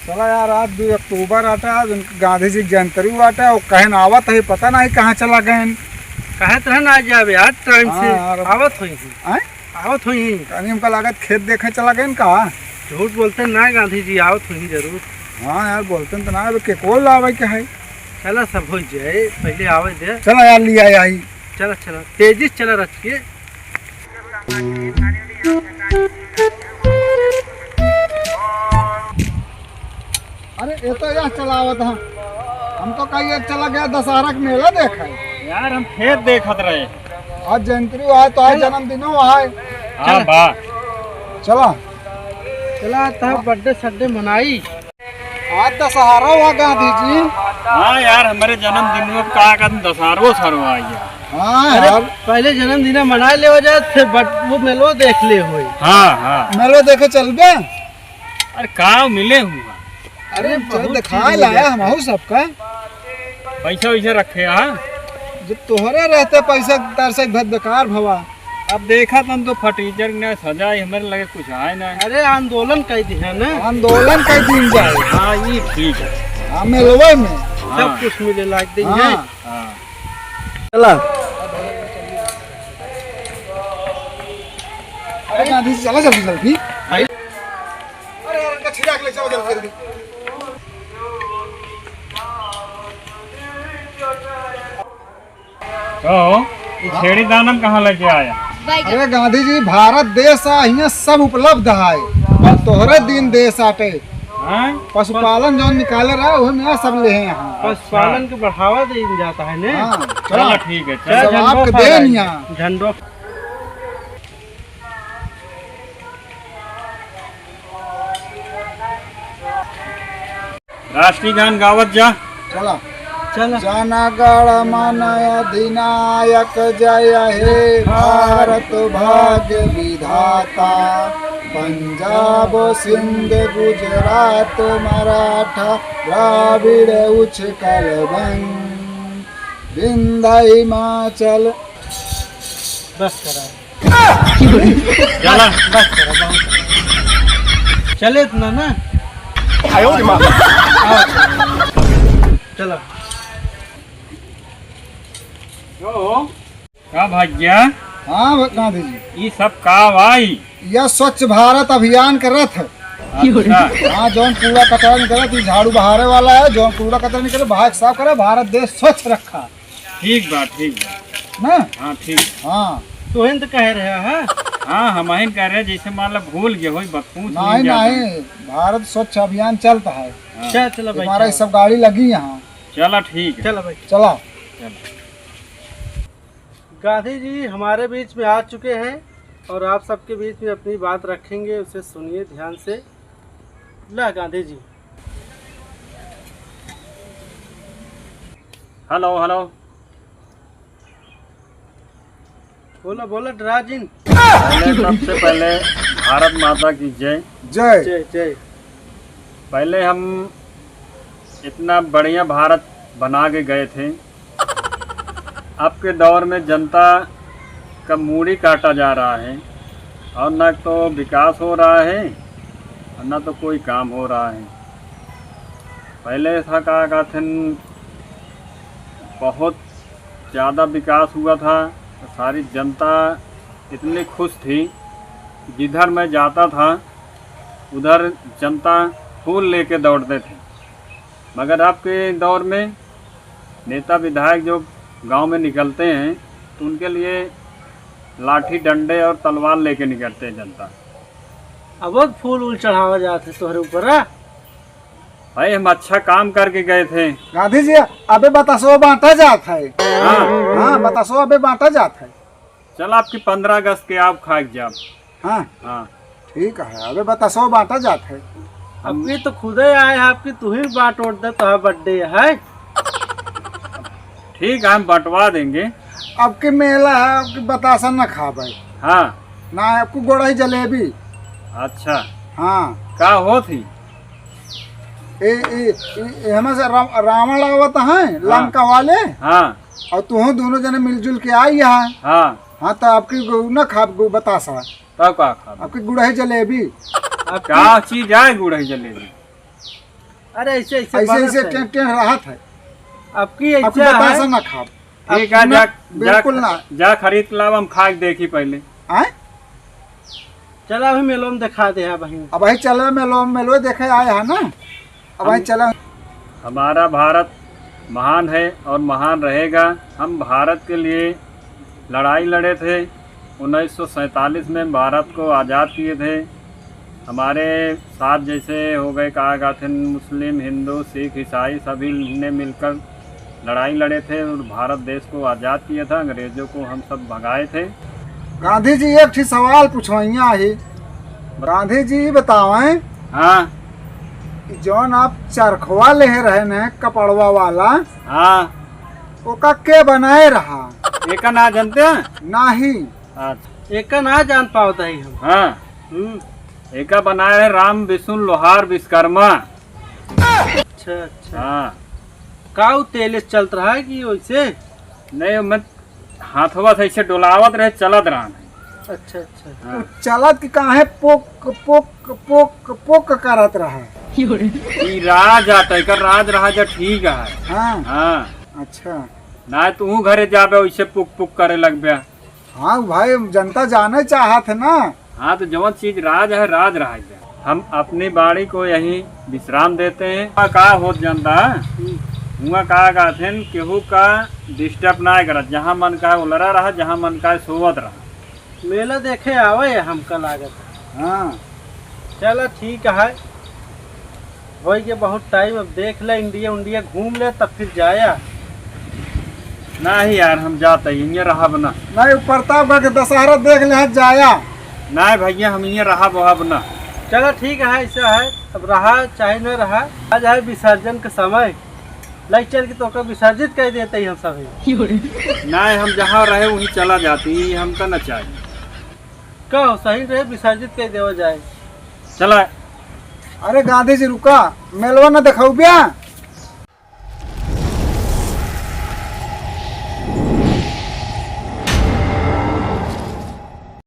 चला यार, आज 2 अक्टूबर आता है, गांधी जी जयंती बाटा और कहन आवत है, पता नहीं कहाँ चला गए। कहत रहन आ जावे आज टाइम से आवत हुई कहीं हमका लागत खेत देखे चला गए कहा। झूठ बोलते ना गांधी जी आवत हुई जरूर। हाँ यार बोलते तो ना, के को लावे के है। चला सब हो जाए, पहले आवे दे। चला यार लिया आई। चला चला तेजी से चला रच के। अरे ये तो यहाँ चलावत है, हम तो कहीं चला गया दशहरा का मेला देखा यार। हम खेत देखत रहे। आज जयंती है तो आज जन्मदिनों है। हाँ बा चला चला तब बर्थडे सड्डे मनाई। आज दशहरा हुआ गांधी जी। हाँ यार, हमारे जन्मदिन में का दशहरो सरवा आई है। हाँ यार, पहले जन्मदिन मना ले हो जाए, फिर वो मेलो देख ले हो। हाँ हाँ, मेलो देखे चल गए। अरे का मिले हुआ। अरे चल दिखा लाया हम सबका पैसा वैसा रखे। हाँ जब तोहरे रहते पैसा तार से बेकार भवा। अब देखा तुम तो फटीचर ने सजाई, हमारे लगे कुछ आए ना। अरे आंदोलन कई दी है ना, आंदोलन कई दिन जाए। हाँ ये ठीक है। हाँ मेलवे में सब कुछ मिले लाग दी है। हाँ चला अरे गांधी जी चला जल्दी जल्दी। अरे यार इनका छिड़क ले, चलो जल्दी जल्दी। तो ये छेड़ी दानम कहाँ लेके आया? अरे गांधी जी भारत देश यहाँ सब उपलब्ध है और तोहरे दिन देश आटे। हाँ? पशुपालन जो निकाले रहा वो में सब ले हैं यहाँ। पशुपालन को बढ़ावा दे जाता है ने। हाँ, चलो ठीक है। सब आपके देन यहाँ। झंडो राष्ट्रीय गान गावत जा। चला चला जनगण मन अधिनायक जय हे भारत भाग्य विधाता। पंजाब सिंध गुजरात मराठा द्राविड़ उत्कल बंग विंध्य हिमाचल। बस करा चला बस करा चले इतना ना। चलो का भाग्या। हाँ गांधी जी, ये सब का भाई। यह स्वच्छ भारत अभियान का रथ है। अच्छा, हाँ जौन कूड़ा कचरा निकले झाड़ू बहारे वाला है, जौन कूड़ा कचरा निकले बाहर साफ करे, भारत देश स्वच्छ रखा ठीक बात ना। हाँ ठीक। हाँ तो हिंद कह रहे है। हाँ हम ही कह रहे हैं, जैसे मान लो भूल गए हो बकूस नहीं नहीं, भारत स्वच्छ अभियान चलता है। चल चलो भाई, हमारा सब गाड़ी लगी यहाँ। चला ठीक है। चलो भाई चला। गांधी जी हमारे बीच में आ चुके हैं और आप सबके बीच में अपनी बात रखेंगे, उसे सुनिए ध्यान से। ला गांधी जी। हेलो हेलो, बोलो बोलो ड्राजिन। सबसे पहले भारत माता की जय। जय जय जय। पहले हम इतना बढ़िया भारत बना के गए थे, अब के दौर में जनता का मूड़ी काटा जा रहा है और न तो विकास हो रहा है और न तो कोई काम हो रहा है। पहले था कहा कहते बहुत ज़्यादा विकास हुआ था, तो सारी जनता इतनी खुश थी, जिधर मैं जाता था उधर जनता फूल लेके दौड़ते थे। मगर अब के दौर में नेता विधायक जो गांव में निकलते हैं तो उनके लिए लाठी डंडे और तलवार लेके निकलते हैं जनता। अब फूल उल चढ़ावा जाते तोहरे ऊपर। भाई हम अच्छा काम करके गए थे। गांधी जी अबे बतासो बांटा जाता है। हाँ हाँ बतासो अबे बांटा जाता है। चल आपकी 15 अगस्त के आप खाक जाओ। हाँ हाँ ठीक है, अबे बतासो बांटा जाता है। अपनी तो खुद ही आए, आपकी तू ही बांट ओट दे, तो बर्थडे है। ठीक है, हम बंटवा देंगे। अब के मेला है, आपकी बतासा न खा भाई हाँ। ना, आपको गोड़ा ही जलेबी। अच्छा, हाँ का हो थी? हमें से रावण आवत है लंका वाले, हाँ और तुम दोनों जने मिलजुल के आई यहाँ। हाँ। हाँ तो आपकी न खा बतासा, तब का खा? आपकी गुड़ही जलेबी। क्या चीज है गुड़ही जलेबी? अरे ऐसे ऐसे ऐसे बनत ऐसे है। टें राहत है, आपकी आपकी इच्छा बतासा है। न खा। ठीक है, जा बिल्कुल ना। जा खरीद लाओ, हम खा के देखी पहले। आए चला अभी मेलों में दिखा दे है बहन। अब वही चले मेलो देखे आए है ना, अब वही चले। हमारा भारत महान है और महान रहेगा। हम भारत के लिए लड़ाई लड़े थे। 1947 में भारत को आज़ाद किए थे। हमारे साथ जैसे हो गए कहा गाथे, मुस्लिम, हिंदू, सिख, ईसाई सभी ने मिलकर लड़ाई लड़े थे और भारत देश को आज़ाद किया था। अंग्रेज़ों को हम सब भगाए थे। गांधी जी एक ठीक सवाल पूछवाइया ही। गांधी जी बतावें, हाँ जौन आप चरखवा ले रहे न कपड़वा वाला, हाँ। ओका के बनाए रहा? एक ना जानते हैं? नाही। अच्छा, एक का ना जान पाता ही हम। हाँ। एक बनाए है राम विष्णु लोहार विश्वकर्मा। अच्छा अच्छा। हाँ। काऊ तेल से चलत रहा है कि वैसे? नहीं, मैं हाथवा से ऐसे डोलावत रहे, चलत रहा है। अच्छा अच्छा। हाँ। चलत की काहे पोक पोक पोक पोक करत रहा? ई राज आता कर राज रहा जा, ठीक है। हाँ हाँ। अच्छा। ना तू घरे जाबे वैसे पुक पुक करे लग गया। हाँ भाई, जनता जाने चाहत है ना। हाँ, तो जो चीज राज है राज रहा है। हम अपनी बाड़ी को यही विश्राम देते हैं। का हो जनता हुआ का गाथे केहू का डिस्टर्ब ना करत, जहाँ मन का है उलरा रहा, जहाँ मन का है सोवत रहा। मेला देखे आवे हमका लागत। हाँ चलो ठीक है, हो गया बहुत टाइम। अब देख ले, इंडिया उंडिया घूम ले तब फिर जाया। नहीं यार, हम जाते ही ये रहा बना। नहीं, प्रतापगढ़ के दशहरा देख ले जाया। नहीं भैया, हम ये रहा बहा बना। चलो ठीक है, ऐसा है। अब रहा चाहे न रहा, आज है विसर्जन का समय। लाइक चल के तो का विसर्जित कर देते ही हम सभी। नहीं, हम जहाँ रहे वहीं चला जाती, हम तो न चाहिए। कहो सही रहे, विसर्जित कर देवा जाए। चला। अरे गांधी जी रुका, मेलवा न दिखाऊ बिया।